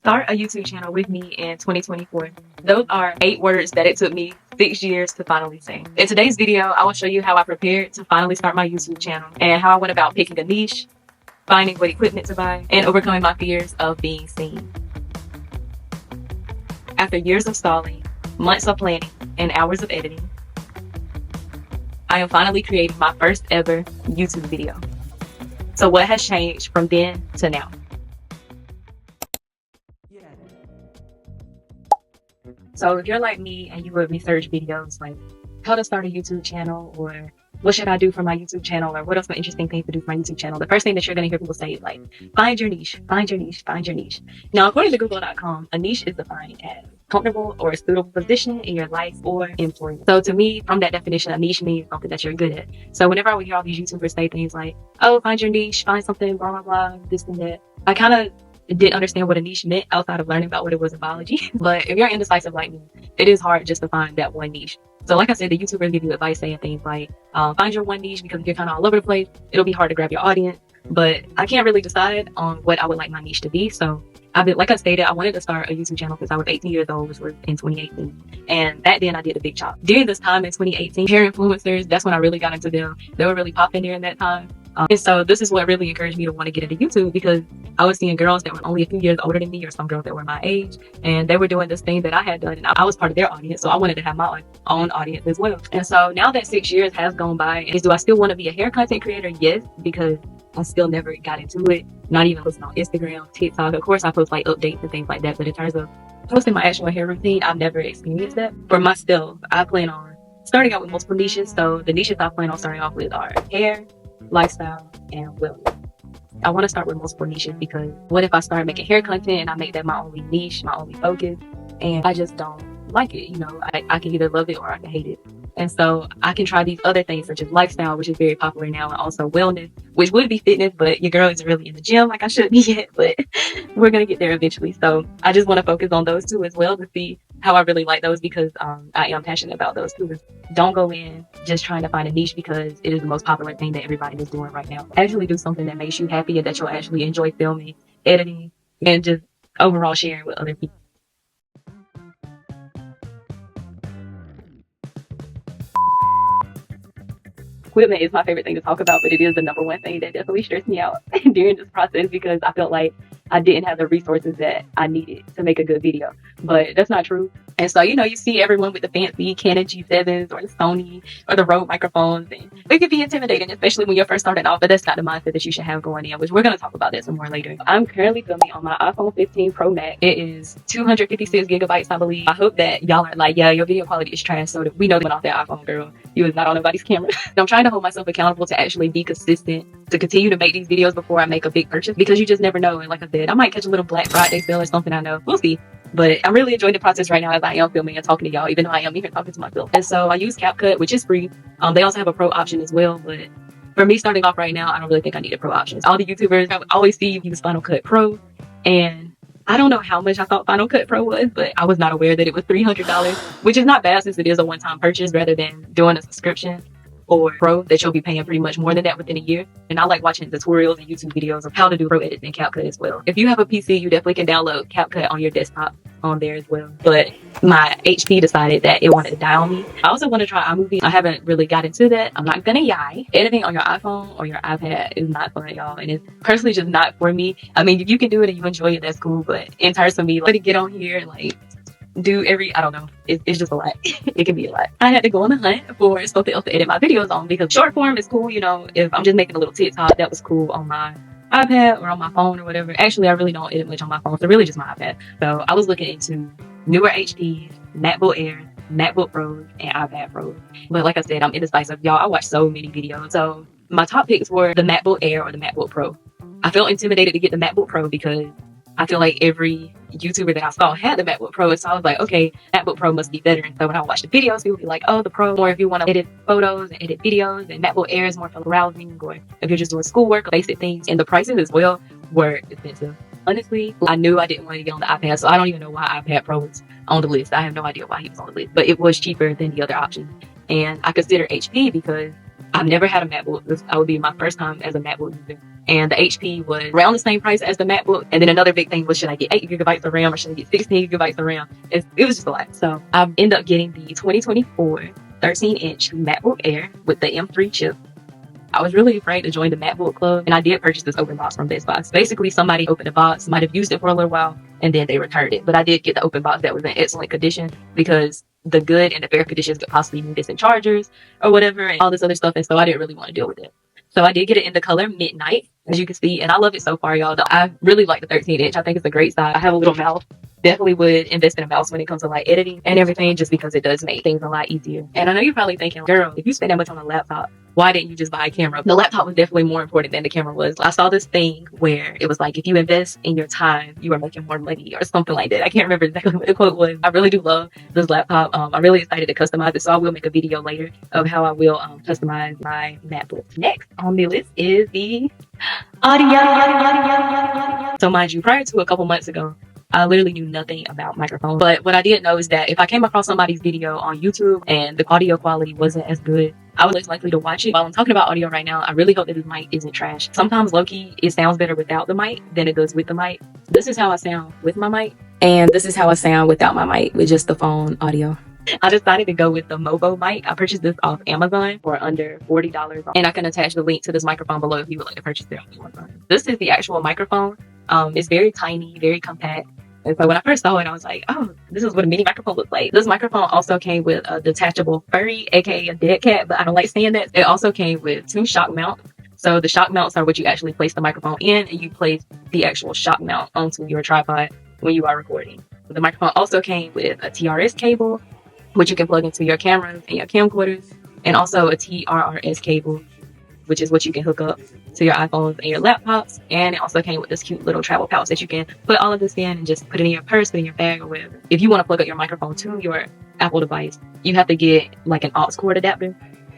Start a YouTube channel with me in 2024. Those are 8 words that it took me 6 years to finally say. In today's video, I will show you how I prepared to finally start my YouTube channel and how I went about picking a niche, finding what equipment to buy, and overcoming my fears of being seen. After years of stalling, months of planning, and hours of editing, I am finally creating my first ever YouTube video. So what has changed from then to now? So if you're like me and you would research videos like how to start a YouTube channel, or what should I do for my YouTube channel, or what are some interesting things to do for my YouTube channel, the first thing that you're going to hear people say is like, find your niche, find your niche, find your niche. Now, according to Google.com, a niche is defined as comfortable or a suitable position in your life or employment. So to me, from that definition, a niche means something that you're good at. So whenever I would hear all these YouTubers say things like, oh, find your niche, find something, blah, blah, blah, this and that, I kind of didn't understand what a niche meant outside of learning about what it was in biology. But if you're indecisive like me, it is hard just to find that one niche. So like I said, the YouTubers give you advice saying things like, find your one niche, because if you're kind of all over the place, it'll be hard to grab your audience. But I can't really decide on what I would like my niche to be. So like I stated, I wanted to start a YouTube channel because I was 18 years old, which was in 2018. And back then I did the big chop. During this time in 2018, hair influencers, that's when I really got into them. They were really popping during that time. And so this is what really encouraged me to want to get into YouTube, because I was seeing girls that were only a few years older than me, or some girls that were my age, and they were doing this thing that I had done, and I was part of their audience. So I wanted to have my own audience as well. And so now that 6 years has gone by, do I still want to be a hair content creator? Yes, because I still never got into it. Not even posting on Instagram, TikTok. Of course, I post like updates and things like that, but in terms of posting my actual hair routine, I've never experienced that. For myself, I plan on starting out with multiple niches. So the niches I plan on starting off with are hair, lifestyle, and wellness. I want to start with multiple niches, because what if I start making hair content and I make that my only niche, my only focus, and I just don't like it? You know, I can either love it or I can hate it. And so I can try these other things such as lifestyle, which is very popular now, and also wellness, which would be fitness, but your girl isn't really in the gym like I should be yet, but we're going to get there eventually. So I just want to focus on those two as well to see how I really like those, because I am passionate about those two. Don't go in just trying to find a niche because it is the most popular thing that everybody is doing right now. Actually do something that makes you happy and that you'll actually enjoy filming, editing, and just overall sharing with other people. Equipment is my favorite thing to talk about, but it is the number one thing that definitely stressed me out during this process, because I felt like I didn't have the resources that I needed to make a good video. But that's not true. And so, you know, you see everyone with the fancy Canon G7s or the Sony or the Rode microphones, and it can be intimidating, especially when you're first starting off, but that's not the mindset that you should have going in, which we're going to talk about that some more later. I'm currently filming on my iPhone 15 Pro Max. It is 256 gigabytes, I believe. I hope that y'all are like, yeah, your video quality is trash, so that we know that went off that iPhone, girl. You was not on nobody's camera. I'm trying to hold myself accountable to actually be consistent, to continue to make these videos before I make a big purchase, because you just never know. And like I said, I might catch a little Black Friday sale or something, I know. We'll see. But I'm really enjoying the process right now as I am filming and talking to y'all, even though I am here talking to myself. And so I use CapCut, which is free. They also have a pro option as well, but for me starting off right now, I don't really think I need a pro option. All the YouTubers I always see use Final Cut Pro, and I don't know how much I thought Final Cut Pro was, but I was not aware that it was $300, which is not bad since it is a one-time purchase rather than doing a subscription or pro that you'll be paying pretty much more than that within a year. And I like watching tutorials and YouTube videos of how to do pro edits in CapCut as well. If you have a PC, you definitely can download CapCut on your desktop on there as well. But my HP decided that it wanted to die on me. I also want to try iMovie. I haven't really got into that. I'm not gonna lie. Editing on your iPhone or your iPad is not fun, y'all. And it's personally just not for me. I mean, if you can do it and you enjoy it, that's cool. But in terms of me, like, to get on here and like do I don't know. It's just a lot. It can be a lot. I had to go on the hunt for something else to edit my videos on, because short form is cool. You know, if I'm just making a little TikTok, that was cool on my iPad or on my phone or whatever. Actually, I really don't edit much on my phone, so really just my iPad. So I was looking into newer HPs, MacBook Air, MacBook Pros, and iPad Pros. But like I said, I'm indecisive. Y'all, I watch so many videos. So my top picks were the MacBook Air or the MacBook Pro. I felt intimidated to get the MacBook Pro because I feel like every YouTuber that I saw had the MacBook Pro, so I was like, okay, MacBook Pro must be better. And so when I watched the videos, people would be like, oh, the Pro, or if you want to edit photos and edit videos, and MacBook Air is more for browsing, or if you're just doing schoolwork or basic things. And the prices as well were expensive. Honestly, I knew I didn't want to get on the iPad, so I don't even know why iPad Pro was on the list. I have no idea why he was on the list, but it was cheaper than the other options. And I consider HP because I've never had a MacBook. I would be my first time as a MacBook user. and the HP was around the same price as the MacBook. And then another big thing was, should I get 8 gigabytes of RAM or should I get 16 gigabytes of RAM? It was just a lot. So I ended up getting the 2024 13-inch MacBook Air with the M3 chip. I was really afraid to join the MacBook Club, and I did purchase this open box from Best Buy. Basically, somebody opened the box, might have used it for a little while, and then they returned it. But I did get the open box that was in excellent condition, because the good and the fair conditions could possibly be missing chargers or whatever and all this other stuff, and so I didn't really want to deal with it. So I did get it in the color Midnight, as you can see, and I love it so far, y'all. I really like the 13-inch. I think it's a great size. I have a little mouse. Definitely would invest in a mouse when it comes to like editing and everything, just because it does make things a lot easier. And I know you're probably thinking, girl, if you spend that much on a laptop, why didn't you just buy a camera? The laptop was definitely more important than the camera was. I saw this thing where it was like, if you invest in your time, you are making more money or something like that. I can't remember exactly what the quote was. I really do love this laptop. I'm really excited to customize it, so I will make a video later of how I will customize my MacBook. Next on the list is the audio. So mind you, prior to a couple months ago, I literally knew nothing about microphones. But what I did know is that if I came across somebody's video on YouTube and the audio quality wasn't as good, I was less likely to watch it. While I'm talking about audio right now, I really hope that this mic isn't trash. Sometimes low-key, it sounds better without the mic than it does with the mic. This is how I sound with my mic, and this is how I sound without my mic with just the phone audio. I decided to go with the Movo mic. I purchased this off Amazon for under $40, and I can attach the link to this microphone below if you would like to purchase it on Amazon. This is the actual microphone. It's very tiny, very compact. And so when I first saw it, I was like, oh, this is what a mini microphone looks like. This microphone also came with a detachable furry, aka a dead cat, but I don't like saying that. It also came with 2 shock mounts. So the shock mounts are what you actually place the microphone in, and you place the actual shock mount onto your tripod when you are recording. The microphone also came with a TRS cable, which you can plug into your cameras and your camcorders, and also a TRRS cable, which is what you can hook up to your iPhones and your laptops. And it also came with this cute little travel pouch that you can put all of this in and just put it in your purse, put it in your bag or whatever. If you want to plug up your microphone to your Apple device, you have to get like an aux cord adapter.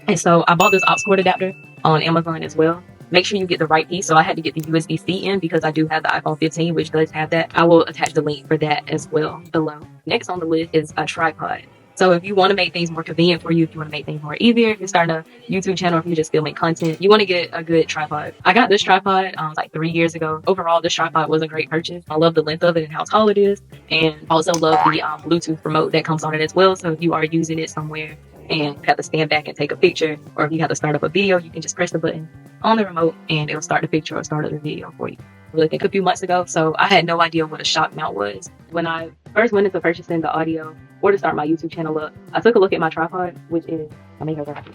And so I bought this aux cord adapter on Amazon as well. Make sure you get the right piece. So I had to get the USB-C in because I do have the iPhone 15, which does have that. I will attach the link for that as well below. Next on the list is a tripod. So if you want to make things more convenient for you, if you want to make things more easier, if you're starting a YouTube channel, if you're just filming content, you want to get a good tripod. I got this tripod like 3 years ago. Overall, this tripod was a great purchase. I love the length of it and how tall it is, and also love the Bluetooth remote that comes on it as well. So if you are using it somewhere and you have to stand back and take a picture, or if you have to start up a video, you can just press the button on the remote and it'll start the picture or start up the video for you. I think a few months ago, so I had no idea what a shock mount was. When I first went into purchasing the audio or to start my YouTube channel up, I took a look at my tripod, which is,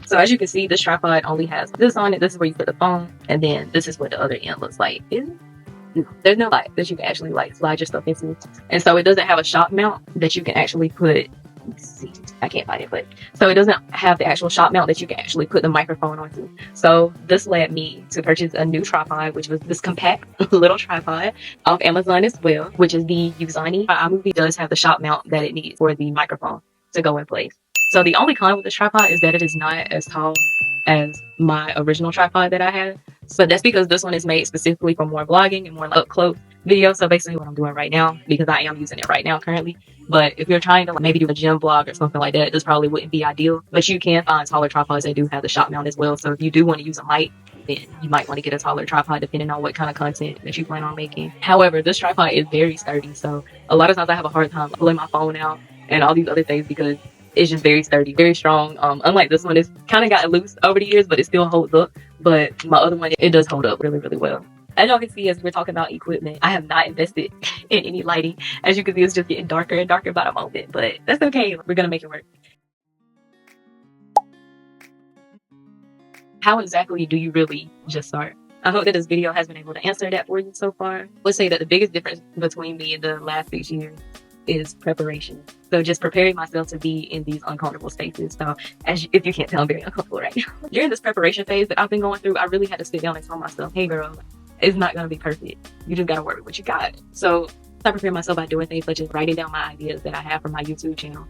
so as you can see, this tripod only has this on it. This is where you put the phone, and then this is what the other end looks like. No, there's no light that you can actually like slide your stuff into. And so it doesn't have a shock mount that you can actually put, let's see, I can't find it, but so it doesn't have the actual shock mount that you can actually put the microphone onto. So this led me to purchase a new tripod, which was this compact little tripod off Amazon as well, which is the Ulanzi. iMovie does have the shock mount that it needs for the microphone to go in place. So the only con with this tripod is that it is not as tall as my original tripod that I had. So that's because this one is made specifically for more vlogging and more up close video. So basically what I'm doing right now, because I am using it right now currently. But if you're trying to maybe do a gym vlog or something like that, this probably wouldn't be ideal. But you can find taller tripods that do have the shock mount as well. So if you do want to use a mic, then you might want to get a taller tripod depending on what kind of content that you plan on making. However, this tripod is very sturdy. So a lot of times I have a hard time pulling my phone out and all these other things because it's just very sturdy, very strong. Unlike this one, it's kind of gotten loose over the years, but it still holds up. But my other one, it does hold up really, really well. As y'all can see, as we're talking about equipment, I have not invested in any lighting. As you can see, it's just getting darker and darker by the moment, but that's okay. We're gonna make it work. How exactly do you really just start? I hope that this video has been able to answer that for you so far. Let's say that the biggest difference between me and the last 6 years is preparation. So just preparing myself to be in these uncomfortable spaces. So if you can't tell, I'm very uncomfortable right now. During this preparation phase that I've been going through, I really had to sit down and tell myself, hey girl, it's not going to be perfect. You just got to work with what you got. So I prepare myself by doing things such as writing down my ideas that I have for my YouTube channel.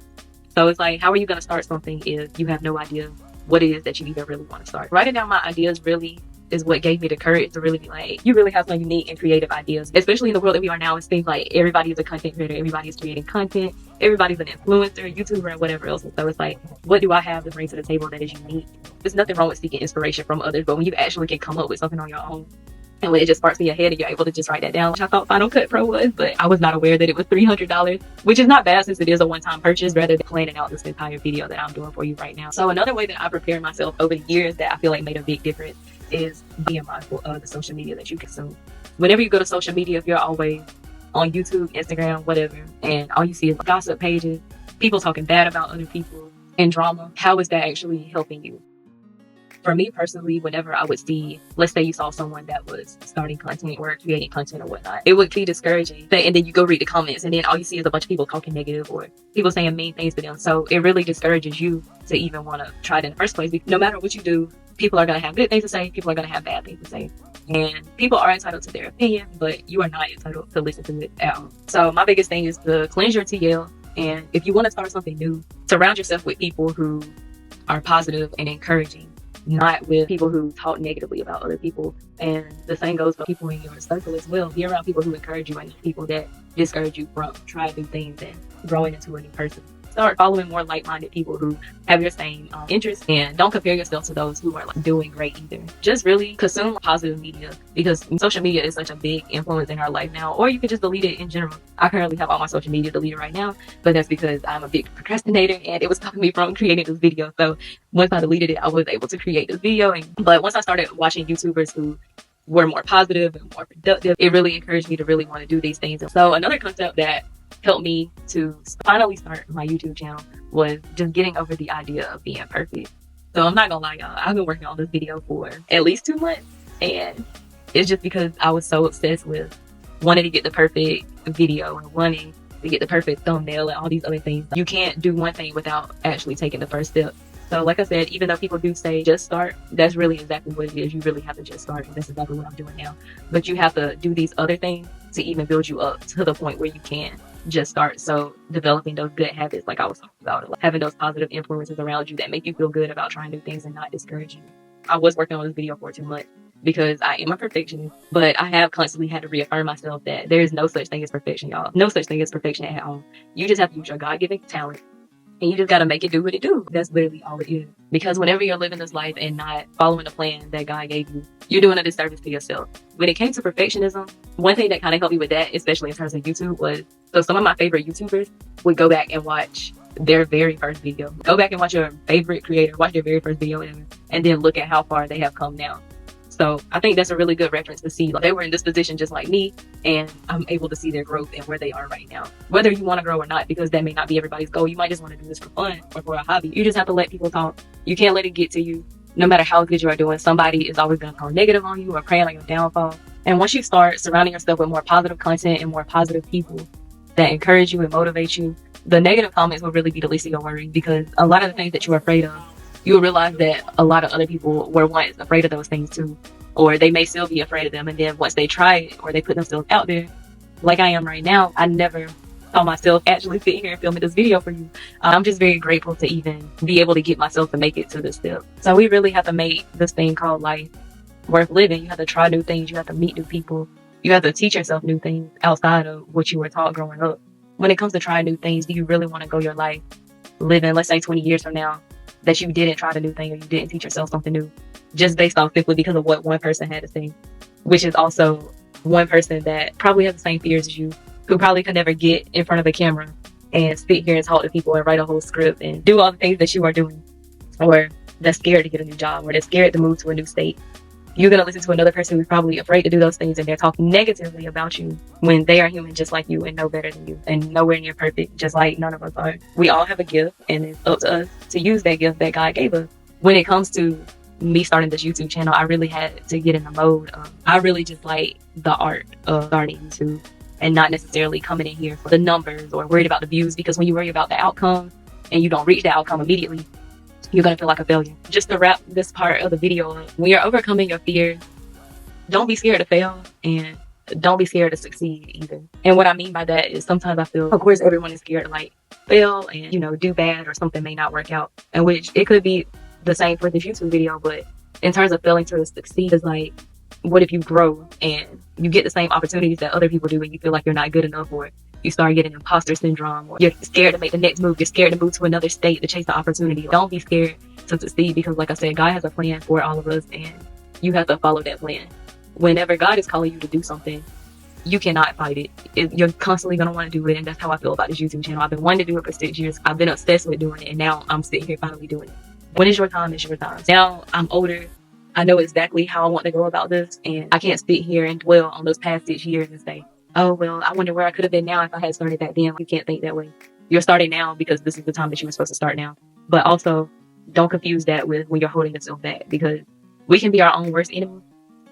So it's like, how are you going to start something if you have no idea what it is that you even really want to start? Writing down my ideas really is what gave me the courage to really be like, you really have some unique and creative ideas, especially in the world that we are now. It seems like everybody is a content creator, everybody is creating content, everybody's an influencer, YouTuber, and whatever else. And so it's like, what do I have to bring to the table that is unique? There's nothing wrong with seeking inspiration from others, but when you actually can come up with something on your own, And when it just sparks in your head and you're able to just write that down, which I thought Final Cut Pro was, but I was not aware that it was $300, which is not bad since it is a one-time purchase rather than planning out this entire video that I'm doing for you right now. So another way that I prepared myself over the years that I feel like made a big difference is being mindful of the social media that you consume. Whenever you go to social media, if you're always on YouTube, Instagram, whatever, and all you see is gossip pages, people talking bad about other people, and drama, how is that actually helping you? For me personally, whenever I would see, let's say you saw someone that was starting content or creating content or whatnot, it would be discouraging. And then you go read the comments and then all you see is a bunch of people talking negative or people saying mean things to them. So it really discourages you to even want to try it in the first place. No matter what you do, people are going to have good things to say. People are going to have bad things to say. And people are entitled to their opinion, but you are not entitled to listen to it at all. So my biggest thing is to cleanse your TL. And if you want to start something new, surround yourself with people who are positive and encouraging, not with people who talk negatively about other people. And the same goes for people in your circle as well. Be around people who encourage you and people that discourage you from trying new things and growing into a new person. Start following more like-minded people who have your same interests, and don't compare yourself to those who are doing great either. Just really consume positive media, because social media is such a big influence in our life now. Or you can just delete it in general. I currently have all my social media deleted right now, but that's because I'm a big procrastinator and it was stopping me from creating this video. So once I deleted it, I was able to create this video. But once I started watching YouTubers who were more positive and more productive, it really encouraged me to really want to do these things. So another concept that helped me to finally start my YouTube channel was just getting over the idea of being perfect. So I'm not gonna lie, y'all, I've been working on this video for at least 2 months, and it's just because I was so obsessed with wanting to get the perfect video and wanting to get the perfect thumbnail and all these other things. You can't do one thing without actually taking the first step. So like I said, even though people do say just start, that's really exactly what it is. You really have to just start, and that's exactly what I'm doing now. But you have to do these other things to even build you up to the point where you can just start. So developing those good habits, like I was talking about, like having those positive influences around you that make you feel good about trying new things and not discourage you. I was working on this video for 2 months because I am a perfectionist, but I have constantly had to reaffirm myself that there is no such thing as perfection, y'all. No such thing as perfection at all. You just have to use your God-given talent, and you just got to make it do what it do. That's literally all it is. Because whenever you're living this life and not following the plan that God gave you, you're doing a disservice to yourself. When it came to perfectionism, one thing that kind of helped me with that, especially in terms of YouTube, was so some of my favorite YouTubers would go back and watch their very first video. Go back and watch your favorite creator, watch their very first video ever, and then look at how far they have come now. So I think that's a really good reference to see. Like, they were in this position just like me, and I'm able to see their growth and where they are right now. Whether you want to grow or not, because that may not be everybody's goal. You might just want to do this for fun or for a hobby. You just have to let people talk. You can't let it get to you. No matter how good you are doing, somebody is always going to talk negative on you or preying on your downfall. And once you start surrounding yourself with more positive content and more positive people that encourage you and motivate you, the negative comments will really be the least of your worries, because a lot of the things that you're afraid of, you'll realize that a lot of other people were once afraid of those things too, or they may still be afraid of them. And then once they try it or they put themselves out there, like I am right now, I never saw myself actually sitting here and filming this video for you. I'm just very grateful to even be able to get myself to make it to this step. So we really have to make this thing called life worth living. You have to try new things. You have to meet new people. You have to teach yourself new things outside of what you were taught growing up. When it comes to trying new things, do you really want to go your life living, let's say 20 years from now, that you didn't try the new thing or you didn't teach yourself something new just based off simply because of what one person had to say, which is also one person that probably has the same fears as you, who probably could never get in front of a camera and sit here and talk to people and write a whole script and do all the things that you are doing, or that's scared to get a new job, or that's scared to move to a new state. You're going to listen to another person who's probably afraid to do those things, and they're talking negatively about you when they are human just like you and no better than you and nowhere near perfect, just like none of us are. We all have a gift, and it's up to us to use that gift that God gave us. When it comes to me starting this YouTube channel, I really had to get in the mode of, I really just like the art of starting YouTube and not necessarily coming in here for the numbers or worried about the views, because when you worry about the outcome and you don't reach the outcome immediately, you're going to feel like a failure. Just to wrap this part of the video up, when you're overcoming your fears, don't be scared to fail, and don't be scared to succeed either. And what I mean by that is sometimes I feel, of course, everyone is scared to like fail and, do bad, or something may not work out, and which it could be the same for this YouTube video. But in terms of failing to succeed, is like, what if you grow and you get the same opportunities that other people do and you feel like you're not good enough, or you start getting imposter syndrome, or you're scared to make the next move, you're scared to move to another state to chase the opportunity. Don't be scared to succeed, because like I said, God has a plan for all of us, and you have to follow that plan. whenever God is calling you to do something, you cannot fight it. You're constantly going to want to do it. And that's how I feel about this YouTube channel. I've been wanting to do it for 6 years. I've been obsessed with doing it. And now I'm sitting here finally doing it. When it's your time, it's your time. Now I'm older. I know exactly how I want to go about this. And I can't sit here and dwell on those past 6 years and say, oh, well, I wonder where I could have been now if I had started back then. You can't think that way. You're starting now because this is the time that you were supposed to start now. But also, don't confuse that with when you're holding yourself back, because we can be our own worst enemy,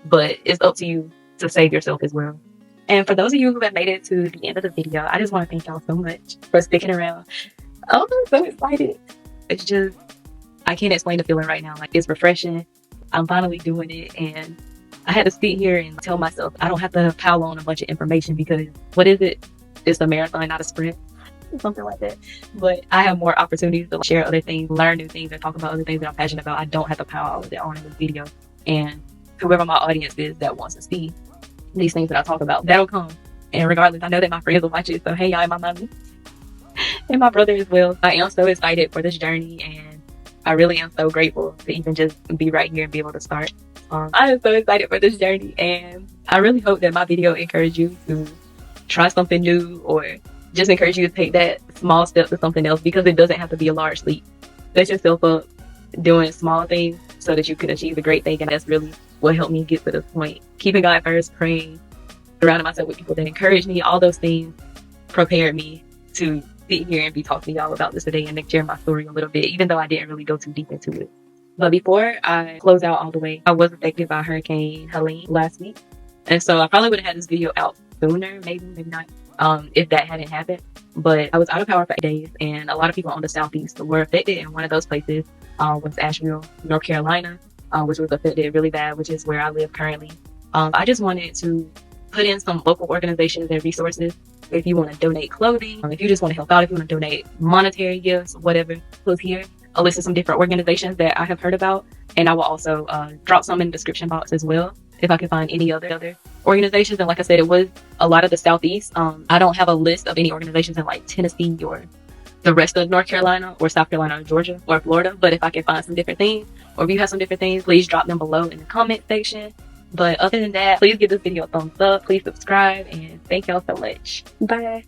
but it's up to you to save yourself as well. And for those of you who have made it to the end of the video, I just want to thank y'all so much for sticking around. Oh, I'm so excited. It's just, I can't explain the feeling right now. Like, it's refreshing. I'm finally doing it, and I had to sit here and tell myself I don't have to pile on a bunch of information, because what is it? It's a marathon, not a sprint. Something like that. But I have more opportunities to share other things, learn new things, and talk about other things that I'm passionate about. I don't have to pile all of that on in this video. And whoever my audience is that wants to see these things that I talk about, that'll come. And regardless, I know that my friends will watch it. So hey, y'all, and my mommy and my brother as well. I am so excited for this journey, and I really am so grateful to even just be right here and be able to start. I am so excited for this journey, and I really hope that my video encouraged you to try something new, or just encourage you to take that small step to something else, because it doesn't have to be a large leap. Set yourself up doing small things so that you can achieve a great thing. And that's really what helped me get to this point. Keeping God first, praying, surrounding myself with people that encourage me, all those things prepared me to sit here and be talking to y'all about this today and to share my story a little bit, even though I didn't really go too deep into it. But before I close out all the way, I was affected by Hurricane Helene last week. And so I probably would have had this video out sooner, maybe not, if that hadn't happened. But I was out of power for 8 days, and a lot of people on the Southeast were affected. And one of those places was Asheville, North Carolina, which was affected really bad, which is where I live currently. I just wanted to put in some local organizations and resources. If you want to donate clothing, if you just want to help out, if you want to donate monetary gifts, whatever, click here. I'll list some different organizations that I have heard about, and I will also drop some in the description box as well if I can find any other organizations. And like I said, it was a lot of the Southeast. I don't have a list of any organizations in like Tennessee or the rest of North Carolina or South Carolina or Georgia or Florida, but if I can find some different things, or if you have some different things, please drop them below in the comment section. But other than that, please give this video a thumbs up, please subscribe, and thank y'all so much. Bye.